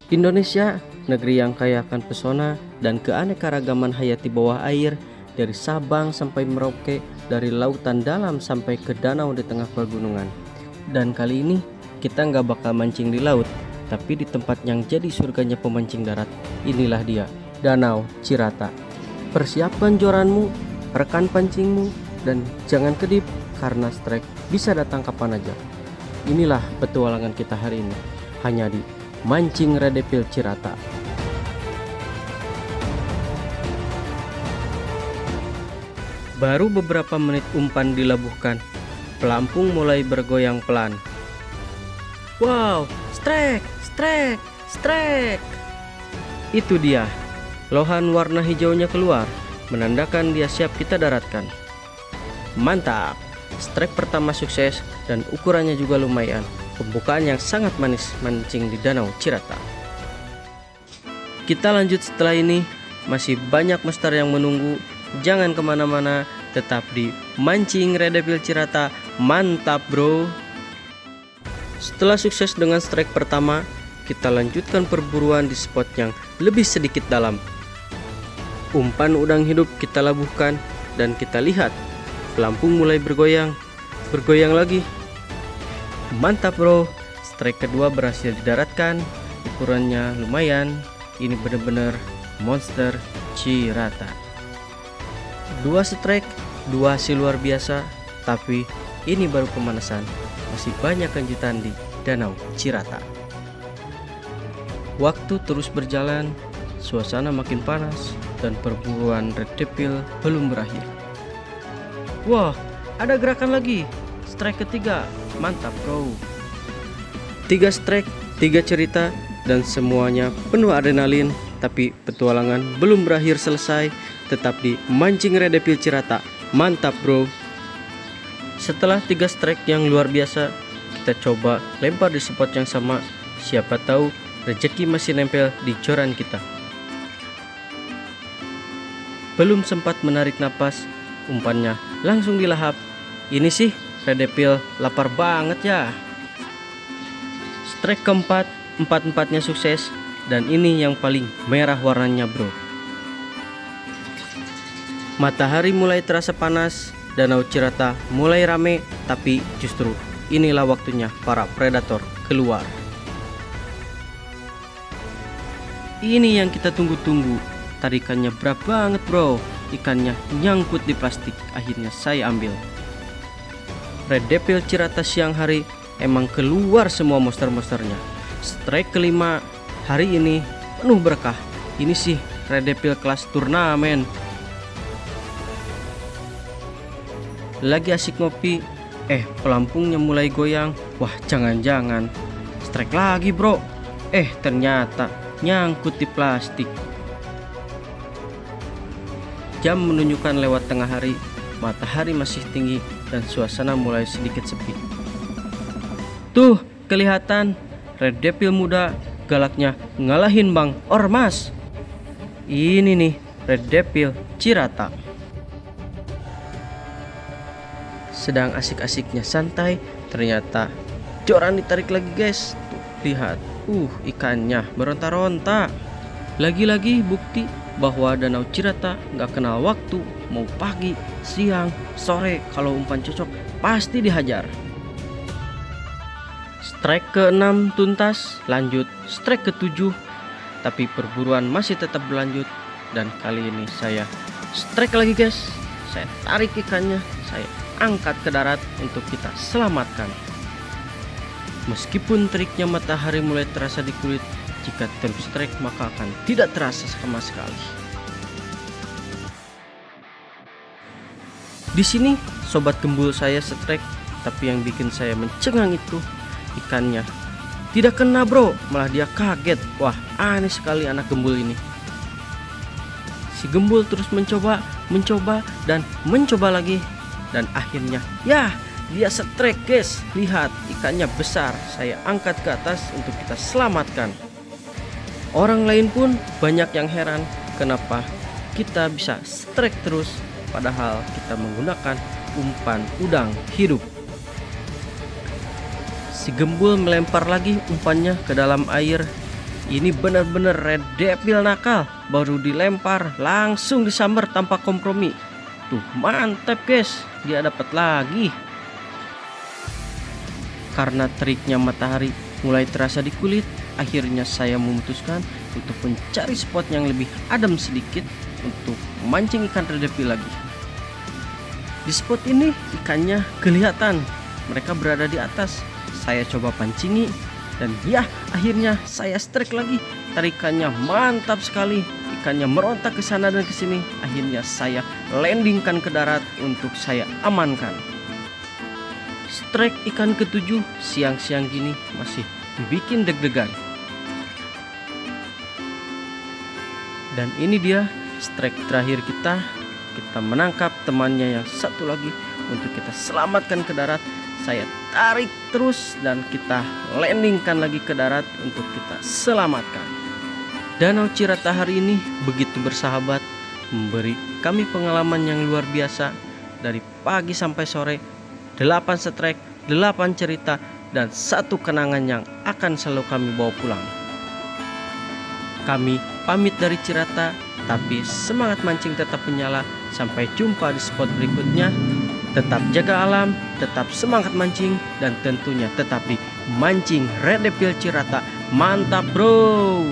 Indonesia, negeri yang kaya akan pesona dan keanekaragaman hayati bawah air, dari Sabang sampai Merauke, dari lautan dalam sampai ke danau di tengah pegunungan. Dan kali ini kita nggak bakal mancing di laut, tapi di tempat yang jadi surganya pemancing darat. Inilah dia, Danau Cirata. Persiapkan joranmu, rekan pancingmu, dan jangan kedip karena strike bisa datang kapan aja. Inilah petualangan kita hari ini, hanya di Mancing Redepil Cirata. Baru beberapa menit umpan dilabuhkan, pelampung mulai bergoyang pelan. Wow, strike, strike, strike. Itu dia, lohan warna hijaunya keluar, menandakan dia siap kita daratkan. Mantap, strike pertama sukses dan ukurannya juga lumayan. Pembukaan yang sangat manis mancing di Danau Cirata. Kita lanjut setelah ini, masih banyak master yang menunggu. Jangan kemana-mana, tetap di Mancing Redepil Cirata. Mantap bro. Setelah sukses dengan strike pertama, kita lanjutkan perburuan di spot yang lebih sedikit dalam. Umpan udang hidup kita labuhkan dan kita lihat pelampung mulai bergoyang lagi. Mantap bro, strike kedua berhasil didaratkan, ukurannya lumayan. Ini bener-bener monster Cirata. 2 strike, 2 hasil luar biasa, tapi ini baru pemanasan. Masih banyak kejutan di Danau Cirata. Waktu terus berjalan, suasana makin panas, dan perburuan redepil belum berakhir. Wah, ada gerakan lagi. Strike ketiga, mantap bro. 3 strike, 3 cerita, dan semuanya penuh adrenalin. Tapi petualangan belum berakhir selesai. Tetap di Mancing Redepil Cirata. Mantap bro. Setelah 3 strike yang luar biasa, kita coba lempar di spot yang sama. Siapa tahu rezeki masih nempel di joran kita. Belum sempat menarik napas, umpannya langsung dilahap. Ini sih redepil lapar banget ya. Strike keempat, 4-4-nya sukses. Dan ini yang paling merah warnanya bro. Matahari mulai terasa panas, Danau Cirata mulai rame. Tapi justru inilah waktunya para predator keluar. Ini yang kita tunggu-tunggu. Tarikannya berat banget bro. Ikannya nyangkut di plastik. Akhirnya saya ambil. Redepil Cirata siang hari emang keluar semua monster-monsternya. Strike kelima hari ini penuh berkah. Ini sih redepil kelas turnamen. Lagi asik ngopi, pelampungnya mulai goyang. Wah, jangan-jangan strike lagi bro. Ternyata nyangkut di plastik. Jam menunjukkan lewat tengah hari. Matahari masih tinggi dan suasana mulai sedikit sepi. Tuh, kelihatan redepil muda galaknya ngalahin Bang Ormas. Ini nih redepil Cirata. Sedang asik-asiknya santai, ternyata joran ditarik lagi guys. Tuh, lihat, ikannya beronta-ronta. Lagi-lagi bukti bahwa Danau Cirata gak kenal waktu. Mau pagi, siang, sore, kalau umpan cocok pasti dihajar. Strike ke-6 tuntas, lanjut strike ke-7. Tapi perburuan masih tetap berlanjut. Dan kali ini saya strike lagi guys. Saya tarik ikannya, saya angkat ke darat untuk kita selamatkan. Meskipun triknya matahari mulai terasa di kulit, jika terus strike maka akan tidak terasa sama sekali. Di sini sobat gembul saya strike, tapi yang bikin saya mencengang itu ikannya tidak kena bro, malah dia kaget. Wah, aneh sekali anak gembul ini. Si gembul terus mencoba dan mencoba lagi. Dan akhirnya ya, dia strike guys. Lihat, ikannya besar. Saya angkat ke atas untuk kita selamatkan. Orang lain pun banyak yang heran kenapa kita bisa strike terus, padahal kita menggunakan umpan udang hidup. Si gembul melempar lagi umpannya ke dalam air. Ini benar-benar red devil nakal. Baru dilempar langsung disambar tanpa kompromi. Tuh mantap guys, dia dapat lagi. Karena triknya matahari mulai terasa di kulit, akhirnya saya memutuskan untuk mencari spot yang lebih adem sedikit untuk memancing ikan red devil lagi. Di spot ini ikannya kelihatan, mereka berada di atas. Saya coba pancingi dan ya akhirnya saya strike lagi. Tarikannya mantap sekali, ikannya merontak ke sana dan ke sini. Akhirnya saya landingkan ke darat untuk saya amankan. Strike ikan ke-7 siang-siang gini masih bikin deg-degan. Dan ini dia strike terakhir kita. Kita menangkap temannya yang satu lagi untuk kita selamatkan ke darat. Saya tarik terus dan kita landingkan lagi ke darat untuk kita selamatkan. Danau Cirata hari ini begitu bersahabat, memberi kami pengalaman yang luar biasa. Dari pagi sampai sore, 8 strike, 8 cerita, dan 1 kenangan yang akan selalu kami bawa pulang. Kami pamit dari Cirata, tapi semangat mancing tetap menyala. Sampai jumpa di spot berikutnya. Tetap jaga alam, tetap semangat mancing, dan tentunya tetap di mancing red devil Cirata. Mantap bro!